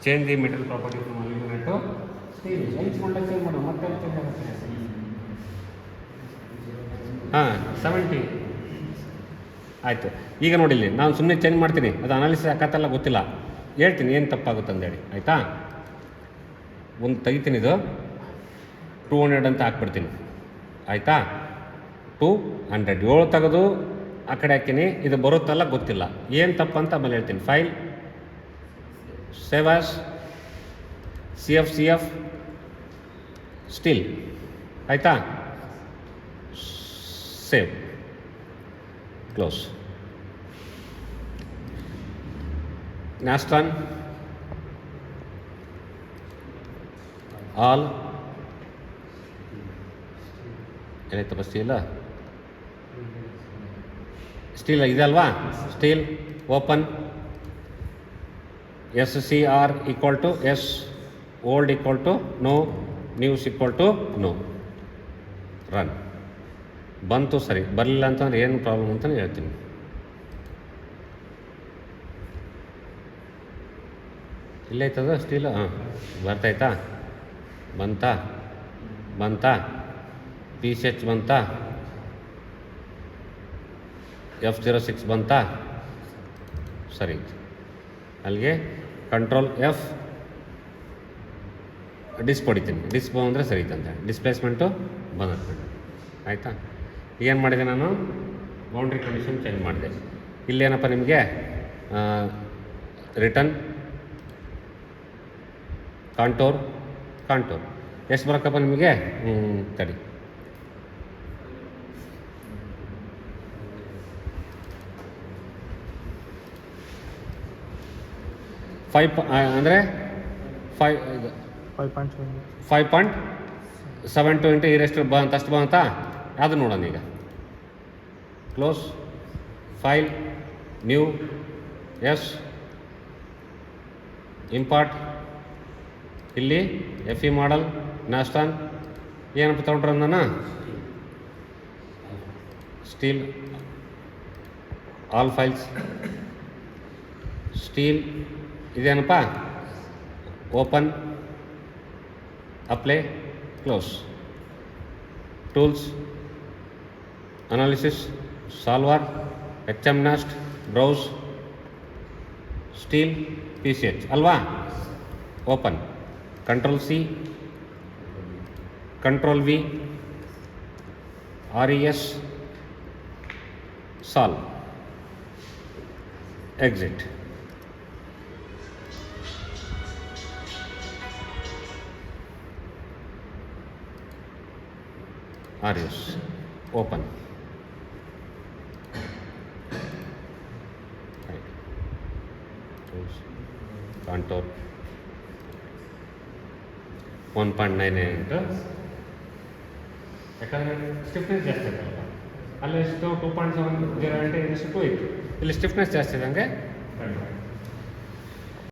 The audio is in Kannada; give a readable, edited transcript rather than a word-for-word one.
Change the metal property from aluminium to steel. ಎಲ್ಲಿ ಚೇಂಜ್ ಮಾಡು ಮತ್ತೆ ಚೇಂಜ್ ಆಗುತ್ತೆ. ಹಾಂ 70 ಆಯಿತು. ಈಗ ನೋಡಿಲ್ಲಿ ನಾನು ಸುಮ್ಮನೆ ಚೇಂಜ್ ಮಾಡ್ತೀನಿ, ಅದು ಅನಾಲಿಸಿಸ್ ಆಕತ್ತಲ್ಲ ಗೊತ್ತಿಲ್ಲ, ಹೇಳ್ತೀನಿ ಏನು ತಪ್ಪಾಗುತ್ತೆ ಅಂದೇಳಿ. ಆಯಿತಾ, ಒಂದು ತೆಗಿತೀನಿ, ಇದು 200 ಅಂತ ಹಾಕ್ಬಿಡ್ತೀನಿ. ಆಯಿತಾ, 200 7 ತೆಗೆದು ಆ ಕಡೆ ಹಾಕಿನಿ, ಇದು ಬರುತ್ತಲ್ಲ ಗೊತ್ತಿಲ್ಲ, ಏನು ತಪ್ಪಂತ ಆಮೇಲೆ ಹೇಳ್ತೀನಿ. File save as CF steel. ಆಯಿತಾ, ಸೇವ್, ಕ್ಲೋಸ್. ನಾಸ್ಟ್ರಾನ್ ಆಲ್ ಏನೈತಪ್ಪ ಸ್ಟೀಲ್ ಇದಲ್ವಾ, steel open. SCR equal to yes, old equal to no, news equal to no. Run. ಬಂತು ಸರಿ, ಬರಲಿಲ್ಲ ಅಂತಂದ್ರೆ ಏನು ಪ್ರಾಬ್ಲಮ್ ಅಂತಲೇ ಹೇಳ್ತೀನಿ. ಇಲ್ಲೈತದ ಸ್ಟೀಲು, ಹಾಂ ಬರ್ತಾಯ್ತಾ, ಬಂತಾ PCH ಬಂತಾ, F06 ಬಂತಾ, ಸರಿ. ಅಲ್ಲಿಗೆ ಕಂಟ್ರೋಲ್ F ಡಿಸ್ ಹೊಡಿತೀನಿ, ಡಿಸ್ ಬಂದರೆ ಸರಿ ಅಂತ ಡಿಸ್ಪ್ಲೇಸ್ಮೆಂಟು ಬಂದತ್ತೆ. ಆಯಿತಾ, ಏನು ಮಾಡಿದೆ ನಾನು, ಬೌಂಡ್ರಿ ಕಂಡೀಷನ್ ಚೇಂಜ್ ಮಾಡಿದೆ. ಇಲ್ಲೇನಪ್ಪ ನಿಮಗೆ ರಿಟರ್ನ್ ಕಾಂಟೋರ್ ಎಷ್ಟು ಬರೋಕ್ಕಪ್ಪ ನಿಮಗೆ, ತಡಿ, ಅಂದರೆ 5.72 ಇಂಟು ಇರೆಷ್ಟು ಬಂತ, ಅಷ್ಟು ಬಂತಾ, ಅದು ನೋಡೋಣ ಈಗ. Close, file, new, S, import, ಇಲ್ಲಿ FE ಮಾಡಲ್, ನಾಸ್ಟಾನ್, ಏನಪ್ಪ ತೊಗೊಂಡ್ರೆ ನಾನು ಸ್ಟೀಲ್ ಆಲ್ ಫೈಲ್ಸ್, ಸ್ಟೀಲ್ ಇದೇನಪ್ಪ open, apply, close. Tools, analysis, solver, HMNAST, browse, steel, PCH ಅಲ್ವಾ, open. Control C, control V, RES, solve, exit. RES open. Contour 1.98, ಯಾಕಂದರೆ ಸ್ಟಿಫ್ನೆಸ್ ಜಾಸ್ತಿ ಆಯ್ತಲ್ಲ, ಅಲ್ಲಿ ಎಷ್ಟು 2.70 ಅಂದರೆ ಇದಷ್ಟು 2 ಇತ್ತು, ಇಲ್ಲಿ ಸ್ಟಿಫ್ನೆಸ್ ಜಾಸ್ತಿ ಇದ್ದಂಗೆ